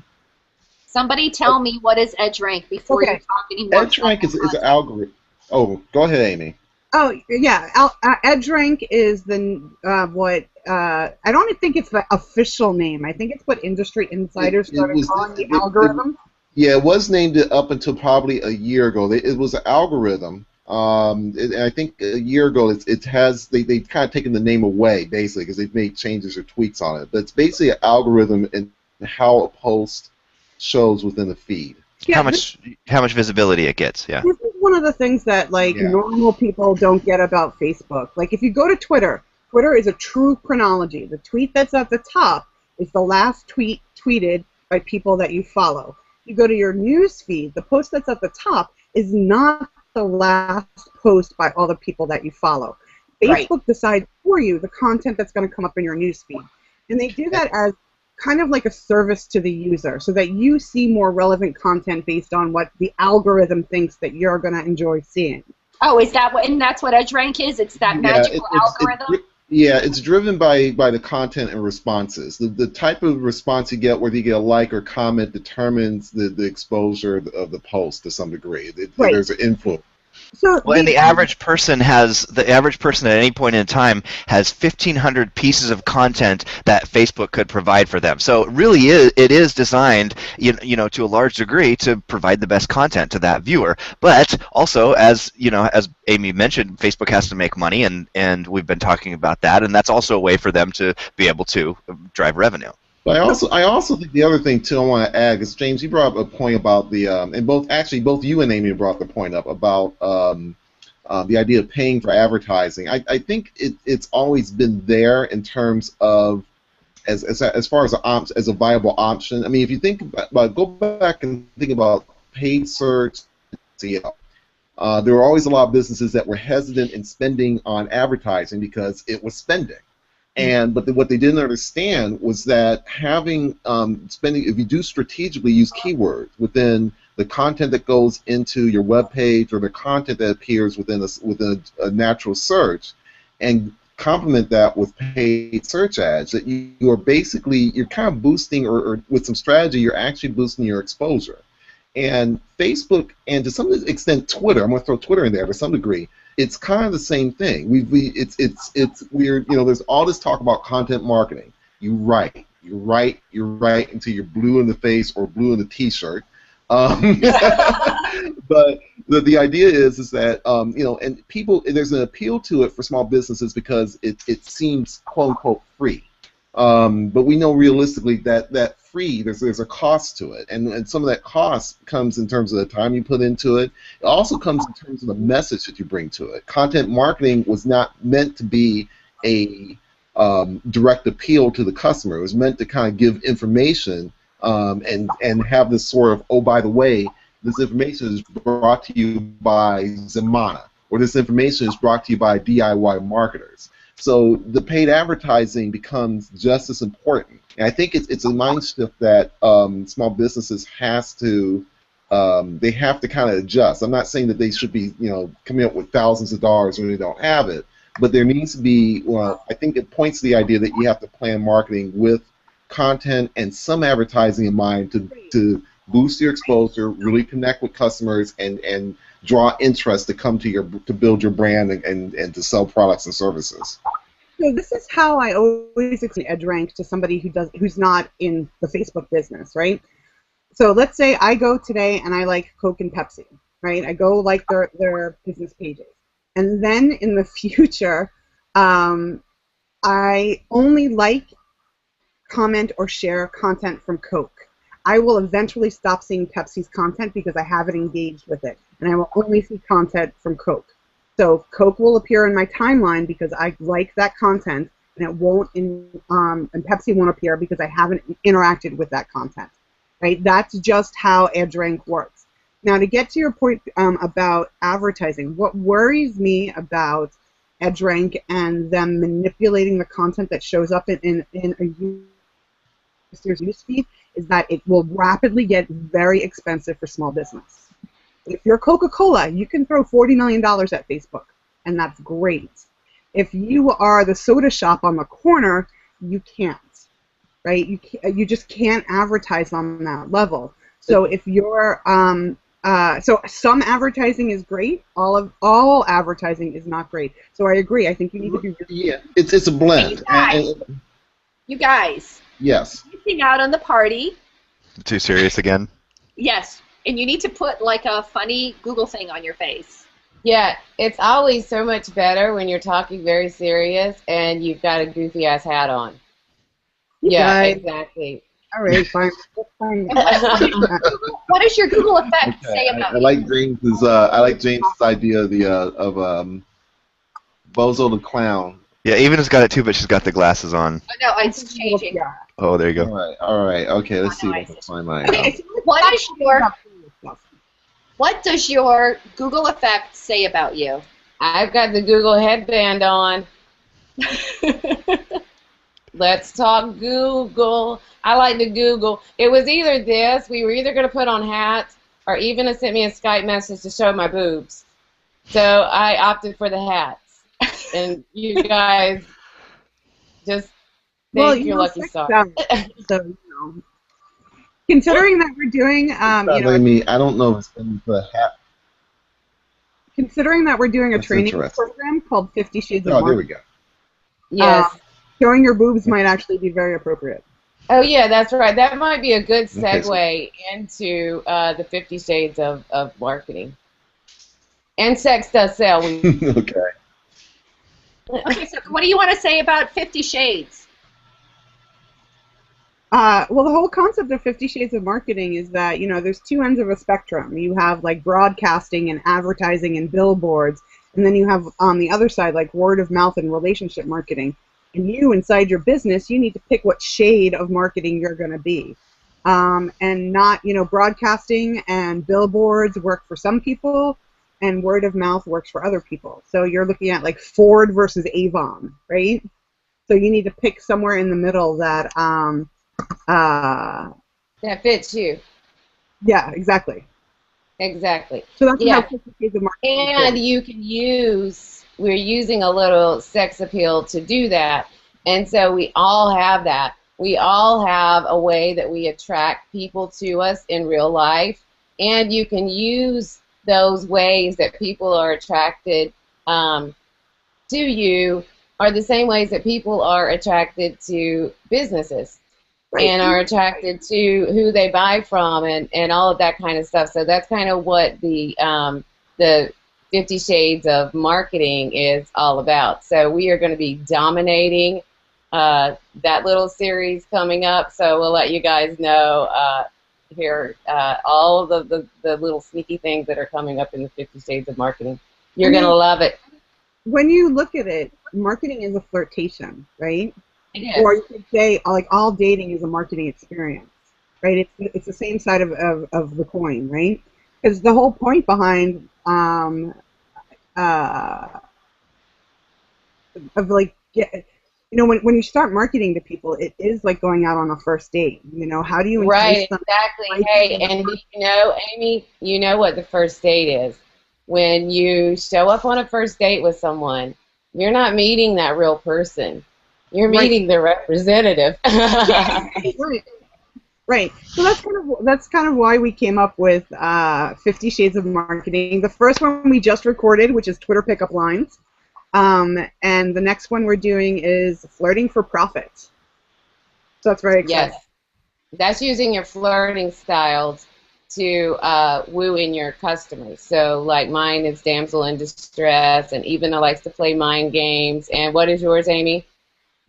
S2: Somebody tell me what is EdgeRank before you talk anymore.
S3: EdgeRank is an algorithm. Oh, go ahead, Amy.
S4: Oh yeah, EdgeRank is the I don't think it's the official name. I think it's what Industry Insider started calling the algorithm.
S3: It was named up until probably a year ago. It was an algorithm And I think a year ago they've kind of taken the name away basically because they've made changes or tweaks on it. But it's basically an algorithm in how a post shows within the feed.
S5: How
S4: Yeah,
S5: much visibility it gets? Yeah.
S4: this is one of the things that like
S3: Yeah.
S4: normal people don't get about Facebook. Like if you go to Twitter, Twitter is a true chronology. The tweet that's at the top is the last tweet tweeted by people that you follow. You go to your news feed, the post that's at the top is not the last post by all the people that you follow.
S2: Right.
S4: Facebook decides for you the content that's going to come up in your news feed. And they do that as kind of like a service to the user so that you see more relevant content based on what the algorithm thinks that you're going to enjoy seeing.
S2: Oh, is that what? And that's what EdgeRank is? It's that magical algorithm?
S3: It's driven by the content and responses. The type of response you get, whether you get a like or comment, determines the exposure of the post to some degree.
S4: Right.
S3: There's an influence.
S4: So
S5: Well, and the average person at any point in time has 1,500 pieces of content that Facebook could provide for them. So really, it is designed, to a large degree, to provide the best content to that viewer. But also, as Amy mentioned, Facebook has to make money, and we've been talking about that, and that's also a way for them to be able to drive revenue.
S3: But I also think the other thing too I want to add is, James, you brought up a point about the and both you and Amy brought the point up about the idea of paying for advertising. I think it's always been there in terms of as far as a viable option. I mean, if you think about go back and think about paid search, SEO. There were always a lot of businesses that were hesitant in spending on advertising because it was spending. But what they didn't understand was that having spending, if you do strategically use keywords within the content that goes into your web page or the content that appears within a natural search, and complement that with paid search ads, that you're kind of boosting, or with some strategy, you're actually boosting your exposure. And Facebook, and to some extent Twitter, I'm going to throw Twitter in there to some degree, it's kind of the same thing. It's weird. There's all this talk about content marketing. You write until you're blue in the face or blue in the T-shirt. But the idea is that and people, there's an appeal to it for small businesses because it seems quote unquote free. But we know realistically that free, there's a cost to it, and some of that cost comes in terms of the time you put into it. It also comes in terms of the message that you bring to it. Content marketing was not meant to be a direct appeal to the customer. It was meant to kind of give information and have this sort of, oh, by the way, this information is brought to you by Zemana, or this information is brought to you by DIY marketers. So the paid advertising becomes just as important. And I think it's a mind shift that small businesses they have to kind of adjust. I'm not saying that they should be coming up with thousands of dollars when they don't have it, but there needs to be, I think it points to the idea that you have to plan marketing with content and some advertising in mind to boost your exposure, really connect with customers, and draw interest to come to build your brand and to sell products and services.
S4: So this is how I always explain EdgeRank to somebody who's not in the Facebook business, right? So let's say I go today and I like Coke and Pepsi, right? I go like their business pages, and then in the future, I only like, comment, or share content from Coke. I will eventually stop seeing Pepsi's content because I haven't engaged with it, and I will only see content from Coke. So Coke will appear in my timeline because I like that content, and it won't and Pepsi won't appear because I haven't interacted with that content. Right? That's just how EdgeRank works. Now, to get to your point about advertising, what worries me about EdgeRank and them manipulating the content that shows up in a user's newsfeed is that it will rapidly get very expensive for small business. If you're Coca-Cola, you can throw $40 million at Facebook, and that's great. If you are the soda shop on the corner, you can't, right? You just can't advertise on that level. So if you're so some advertising is great. All advertising is not great. So I agree. I think you need to be.
S3: Yeah, it's a blend.
S2: You guys.
S3: Yes.
S2: Missing out on the party.
S5: Too serious again?
S2: Yes. And you need to put like a funny Google thing on your face.
S1: Yeah, it's always so much better when you're talking very serious and you've got a goofy ass hat on.
S4: You
S1: Yeah,
S4: guys.
S1: exactly.
S4: All right, fine. That's fine.
S2: And what does your Google effect
S3: Okay,
S2: say
S3: I,
S2: about
S3: I
S2: you?
S3: like James's. I like James's idea of the of Bozo the clown.
S5: Yeah, Eva's got it too, but she's got the glasses on.
S2: Oh, no, it's changing.
S4: Yeah.
S5: Oh, there you go.
S3: All right. Okay, let's
S2: Oh,
S3: see
S2: no,
S3: if
S2: I
S3: I can
S2: see.
S3: find my.
S2: Okay, what does your Google effect say about you?
S1: I've got the Google headband on. Let's talk Google. I like the Google. It was either this, we were either going to put on hats, or even sent me a Skype message to show my boobs. So I opted for the hats. And you guys just
S4: Well,
S1: think you're lucky
S4: sex
S1: star.
S4: sells, so considering that we're doing,
S3: Me, I don't know if it's going to put a hat.
S4: considering that we're doing a
S3: That's
S4: training
S3: interesting.
S4: program called 50 Shades of
S3: Oh, there
S4: Marketing,
S3: we go.
S1: Yes.
S4: showing your boobs might actually be very appropriate.
S1: Oh, yeah, that's right. That might be a good
S3: Okay, so-
S1: segue into the 50 Shades of Marketing. And sex does sell.
S3: Okay.
S2: Okay, so what do you want to say about 50 Shades?
S4: Well, the whole concept of 50 Shades of Marketing is that, there's two ends of a spectrum. You have like broadcasting and advertising and billboards, and then you have on the other side like word of mouth and relationship marketing. And you, inside your business, you need to pick what shade of marketing you're going to be. And not, broadcasting and billboards work for some people, and word of mouth works for other people. So you're looking at like Ford versus Avon, right? So you need to pick somewhere in the middle that
S1: That fits you.
S4: yeah, exactly.
S1: Exactly.
S4: So that's
S1: Yeah.
S4: how 50 Shades of Marketing
S1: And you can we're using a little sex appeal to do that. And so we all have that. We all have a way that we attract people to us in real life. And you can use those ways that people are attracted to you are the same ways that people are attracted to businesses.
S4: Right.
S1: And are attracted to who they buy from and all of that kind of stuff. So that's kind of what the 50 Shades of Marketing is all about. So we are going to be dominating that little series coming up. So we'll let you guys know here all of the little sneaky things that are coming up in the 50 Shades of Marketing. You're going to love it.
S4: When you look at it, marketing is a flirtation, right?
S1: It is.
S4: Or you could say like all dating is a marketing experience, right? It's the same side of the coin, right? Because the whole point behind of like when you start marketing to people, it is like going out on a first date. How do you entice
S1: Right,
S4: them?
S1: exactly. Hey, and Amy, you know what the first date is. When you show up on a first date with someone, you're not meeting that real person. You're meeting the representative.
S4: Right. So that's kind of why we came up with 50 Shades of Marketing. The first one we just recorded, which is Twitter Pickup Lines, and the next one we're doing is Flirting for Profit. So that's very exciting.
S1: Yes, that's using your flirting styles to woo in your customers. So like mine is damsel in distress, and Ivana likes to play mind games. And what is yours, Amy?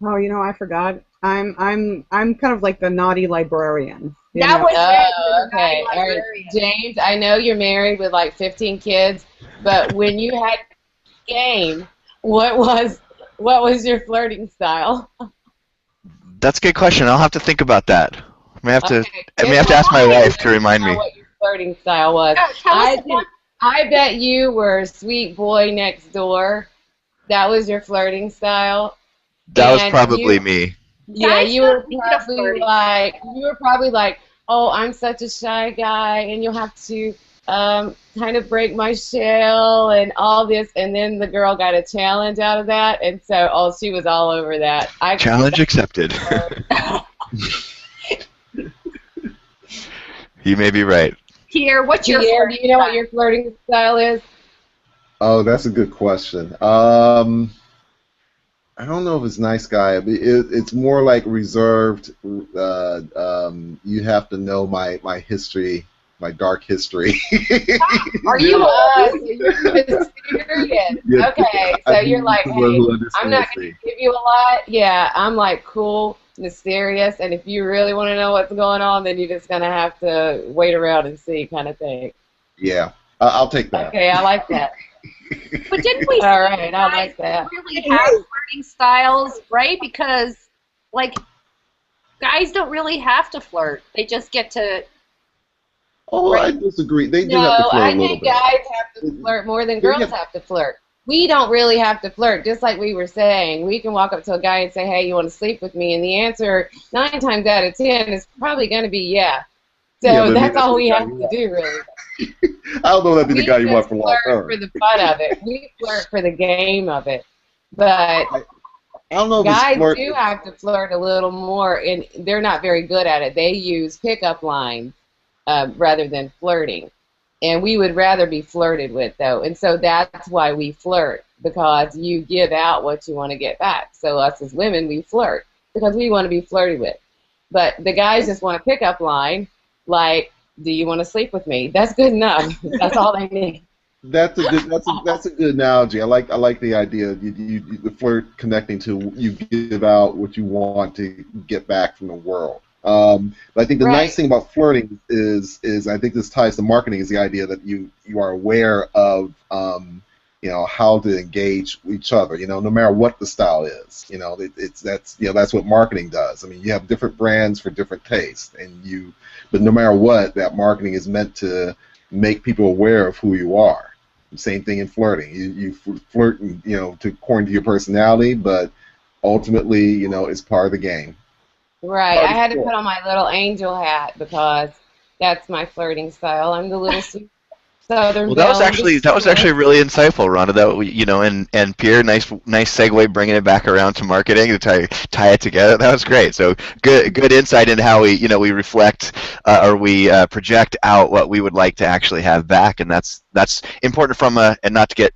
S4: Oh, I forgot. I'm kind of like the naughty librarian.
S2: That was
S1: Oh, okay. All right. James, I know you're married with like 15 kids, but when you had game, what was your flirting style?
S5: That's a good question. I'll have to think about that. I may have to.
S1: Okay.
S5: I may have to ask my wife to remind me.
S1: What your flirting style was. I bet you were sweet boy next door. That was your flirting style.
S5: That was probably me.
S1: Yeah,
S2: Guys
S1: you were
S2: don't need a flirting
S1: probably like, oh, I'm such a shy guy, and you'll have to kind of break my shell and all this, and then the girl got a challenge out of that, and so she was all over that.
S5: Challenge accepted. You may be right.
S2: Here, what's your
S1: Pierre, do you know what your flirting style is?
S3: Oh, that's a good question. I don't know if it's nice guy. It's more like reserved. You have to know my history my dark history.
S2: Are
S3: You
S2: you
S3: know,
S1: So you're mysterious.
S3: yeah,
S1: Okay,
S3: I
S1: so
S3: need
S1: you're like,
S3: someone
S1: hey,
S3: who
S1: I'm not
S3: understands
S1: going
S3: me.
S1: to give you a lot. Yeah, I'm like cool, mysterious, and if you really want to know what's going on, then you're just going to have to wait around and see kind of thing.
S3: Yeah, I'll take that.
S1: Okay, I like that.
S2: But didn't we
S1: All
S2: say
S1: right, I
S2: guys
S1: like that.
S2: don't really have flirting styles, right? Because like guys don't really have to flirt; they just get to,
S3: Oh, I
S2: right?
S3: disagree. They do have to
S1: No,
S3: flirt a
S1: I
S3: little
S1: think
S3: bit.
S1: guys have to flirt more than
S3: Yeah,
S1: girls have to flirt. We don't really have to flirt, just like we were saying. We can walk up to a guy and say, hey, you want to sleep with me? And the answer, 9 times out of 10, is probably going to be yeah.
S3: yeah,
S1: So
S3: but maybe
S1: that's
S3: that's
S1: all
S3: not the
S1: we
S3: guy
S1: have
S3: you
S1: to
S3: want.
S1: do, really.
S3: I don't know if that'd be the guy
S1: We
S3: you want
S1: just
S3: for long
S1: flirt for
S3: term.
S1: the fun of it. We flirt for the game of it. But
S3: I don't know if it's
S1: guys
S3: flirt.
S1: do have to flirt a little more, and they're not very good at it. They use pickup lines rather than flirting. And we would rather be flirted with, though. And so that's why we flirt, because you give out what you want to get back. So us as women, we flirt because we want to be flirted with. But the guys just want a pickup line like, do you want to sleep with me? That's good enough. That's all they need.
S3: That's a good analogy. I like the idea. The flirt connecting to you give out what you want to get back from the world. But I think the nice
S1: Right.
S3: thing about flirting is I think this ties to marketing is the idea that you are aware of how to engage each other. No matter what the style is. That's what marketing does. I mean, you have different brands for different tastes, but no matter what, that marketing is meant to make people aware of who you are. Same thing in flirting. You flirt, according to your personality, but ultimately, it's part of the game.
S1: Right.
S3: Part
S1: I
S3: of the
S1: had to
S3: sport.
S1: put on my little angel hat because that's my flirting style. I'm the little Southern
S5: Well, that was
S1: Belle of the
S5: actually that was
S1: Shore.
S5: actually really insightful, Rhonda. And Pierre, nice segue, bringing it back around to marketing to tie it together. That was great. So good insight into how we reflect or we project out what we would like to actually have back, and that's important and not to get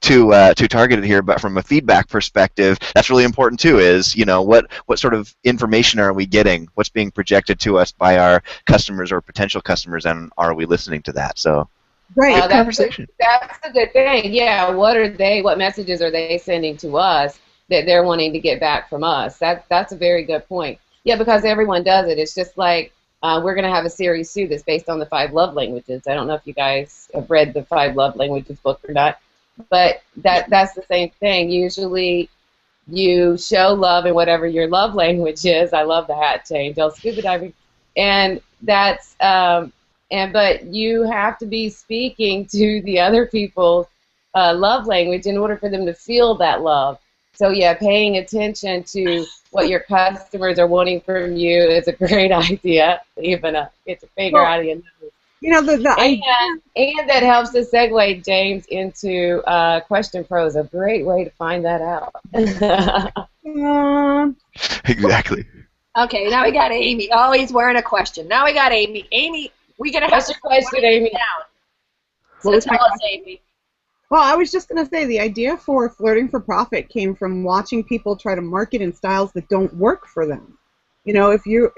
S5: too targeted here, but from a feedback perspective, that's really important too. Is what sort of information are we getting? What's being projected to us by our customers or potential customers, and are we listening to that? So.
S4: Great.
S5: Good conversation.
S1: That's a good thing. Yeah. What messages are they sending to us that they're wanting to get back from us? That's a very good point. Yeah, because everyone does it. It's just like we're going to have a series too that's based on the 5 love languages. I don't know if you guys have read the 5 love languages book or not, but that's the same thing. Usually you show love in whatever your love language is. I love the hat change. I'll scuba diving, and but you have to be speaking to the other people's love language in order for them to feel that love. So yeah, paying attention to what your customers are wanting from you is a great idea. Even get to figure
S4: Well,
S1: out your
S4: the
S1: and
S4: idea.
S1: and that helps to segue James into Question Pros. A great way to find that out.
S5: Exactly.
S2: Okay, now we got Amy. Oh, he's wearing a question. Now we got Amy. Amy, we're gonna have
S1: What's
S2: to
S1: your question, Amy?
S2: down.
S4: What
S2: So
S4: was my
S2: tell us, Amy.
S4: Well, I was just going to say the idea for flirting for profit came from watching people try to market in styles that don't work for them. If you're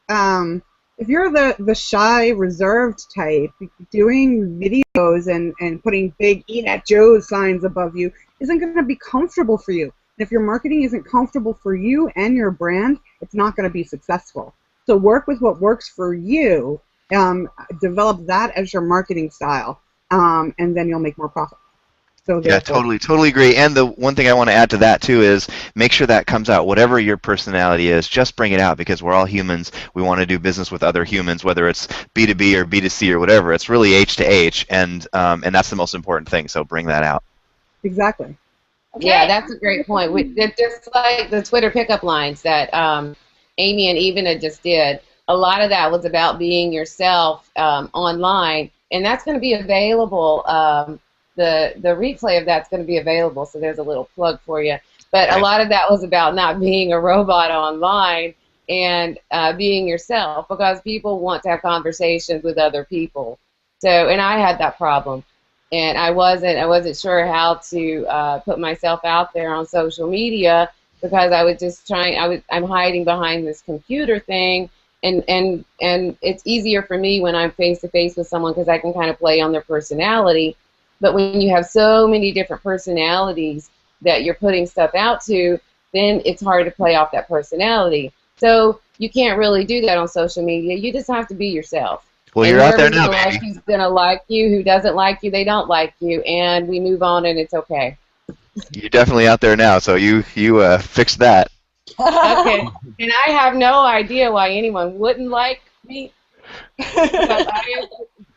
S4: the shy, reserved type, doing videos and putting big "Eat at Joe's" signs above you isn't going to be comfortable for you. And if your marketing isn't comfortable for you and your brand, it's not going to be successful. So work with what works for you. Develop that as your marketing style. And then you'll make more profit. So
S5: Yeah,
S4: therefore,
S5: totally agree. And the one thing I want to add to that too is make sure that comes out. Whatever your personality is, just bring it out because we're all humans. We want to do business with other humans, whether it's B2B or B2C or whatever. It's really H to H, and that's the most important thing. So bring that out.
S4: exactly.
S2: Okay.
S1: Yeah, that's a great point. Just like the Twitter pickup lines that Amy and Evana just did, a lot of that was about being yourself online, and that's going to be available. The replay of that's going to be available, so there's a little plug for you. But a lot of that was about not being a robot online and being yourself, because people want to have conversations with other people. So, and I had that problem. And I wasn't sure how to put myself out there on social media because I was just I'm hiding behind this computer thing, and it's easier for me when I'm face to face with someone because I can kind of play on their personality. But when you have so many different personalities that you're putting stuff out to, then it's hard to play off that personality. So you can't really do that on social media. You just have to be yourself.
S5: Well,
S1: And
S5: you're out there
S1: whoever's
S5: now,
S1: gonna like
S5: baby.
S1: you's gonna like you. Who doesn't like you, they don't like you, and we move on, and it's okay.
S5: You're definitely out there now, so you fixed that.
S1: Okay. And I have no idea why anyone wouldn't like me because I am a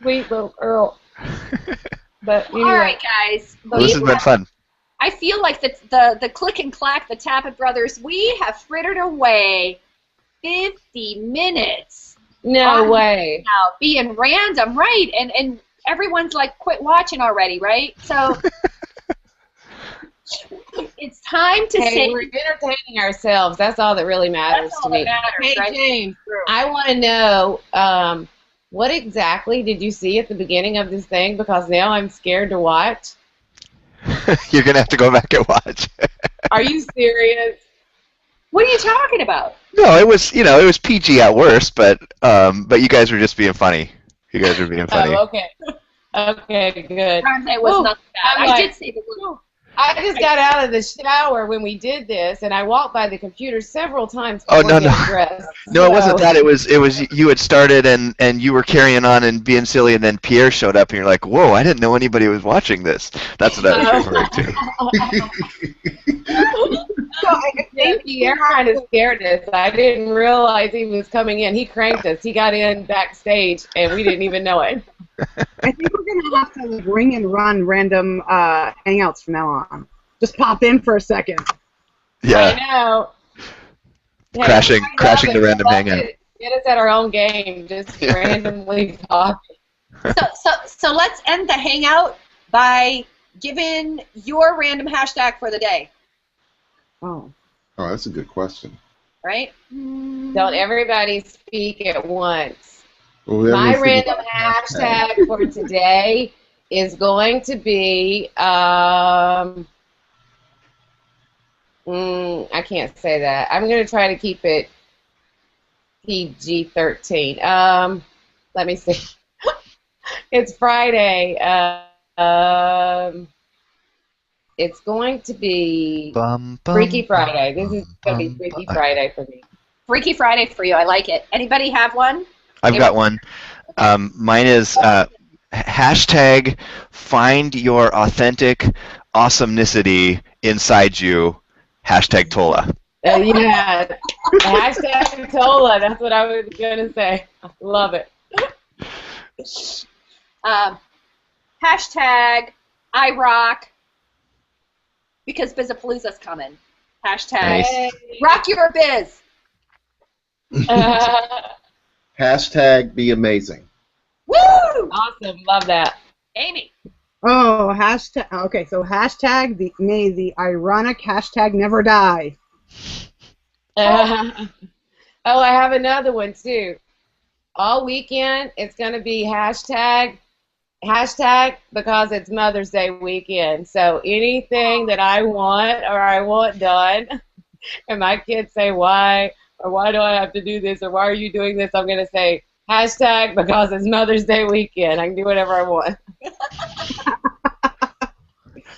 S1: sweet little girl. But anyway.
S2: All right, guys.
S5: Well, this has been fun.
S2: I feel like the click and clack, the Tappet brothers, we have frittered away 50 minutes.
S1: No way.
S2: Now, being random, right? And everyone's like, quit watching already, right? So it's time to say.
S1: We're entertaining ourselves. That's all that really matters
S2: That's
S1: to
S2: all
S1: me.
S2: that matters,
S1: Hey,
S2: right?
S1: James, I want to know what exactly did you see at the beginning of this thing? Because now I'm scared to watch.
S5: You're gonna have to go back and watch.
S1: Are you serious?
S2: What are you talking about?
S5: No, it was PG at worst, but you guys were just being funny. You guys were being funny.
S1: Oh, okay. Okay, good.
S2: It was
S1: Ooh,
S2: not bad.
S1: I'm
S2: I
S1: like-
S2: did say the word.
S1: I just got out of the shower when we did this, and I walked by the computer several times
S5: Oh,
S1: before
S5: no,
S1: getting
S5: no.
S1: dressed.
S5: No, it wasn't
S1: So-
S5: that. It was you had started and you were carrying on and being silly, and then Pierre showed up, and you're like, "Whoa, I didn't know anybody was watching this." That's what I was referring to.
S4: So I think
S1: Pierre kind of scared us. I didn't realize he was coming in. He cranked us. He got in backstage, and we didn't even know it.
S4: I think we're gonna have to like, ring and run random hangouts from now on. Just pop in for a second.
S5: Yeah,
S1: I know. Hey,
S5: crashing
S1: I love
S5: the
S1: it.
S5: random
S1: Love
S5: hangout.
S1: it. Get us at our own game, just randomly talking.
S2: So let's end the hangout by giving your random hashtag for the day,
S4: Oh.
S3: Oh, that's a good question.
S2: right?
S1: Don't everybody speak at once.
S3: Well, we
S1: My
S3: haven't figured
S1: random
S3: out
S1: hashtag for today is going to be I can't say that. I'm going to try to keep it PG-13. Let me see. It's Friday. It's going to be Freaky Friday. This is going to be Freaky Friday for me.
S2: Freaky Friday for you. I like it. Anybody have one?
S5: I've got one. Mine is hashtag find your authentic awesomenicity inside you. Hashtag Tola.
S1: Yeah. Hashtag Tola. That's what I was going to say. Love it.
S2: Hashtag I rock because Bizapalooza's coming. Hashtag
S5: Nice.
S2: rock your biz.
S3: Hashtag be amazing.
S2: Woo!
S1: Awesome. Love that.
S2: Amy.
S4: Oh, hashtag. Okay, so hashtag may the ironic hashtag never die.
S1: Oh, I have another one too. All weekend, it's going to be hashtag because it's Mother's Day weekend. So anything that I want or I want done, and my kids say why or why do I have to do this or why are you doing this, I'm going to say hashtag because it's Mother's Day weekend. I can do whatever I want.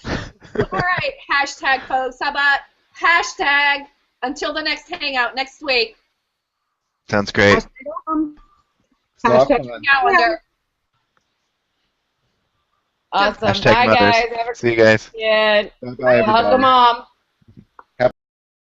S2: All right, hashtag folks. How about hashtag until the next hangout next week?
S5: Sounds great.
S4: Hashtag
S2: Calendar.
S1: Awesome.
S5: Hashtag
S1: Bye,
S5: mothers.
S1: guys. Have a
S5: See you guys.
S1: great weekend.
S3: Bye,
S1: Hug
S3: everybody.
S1: a mom.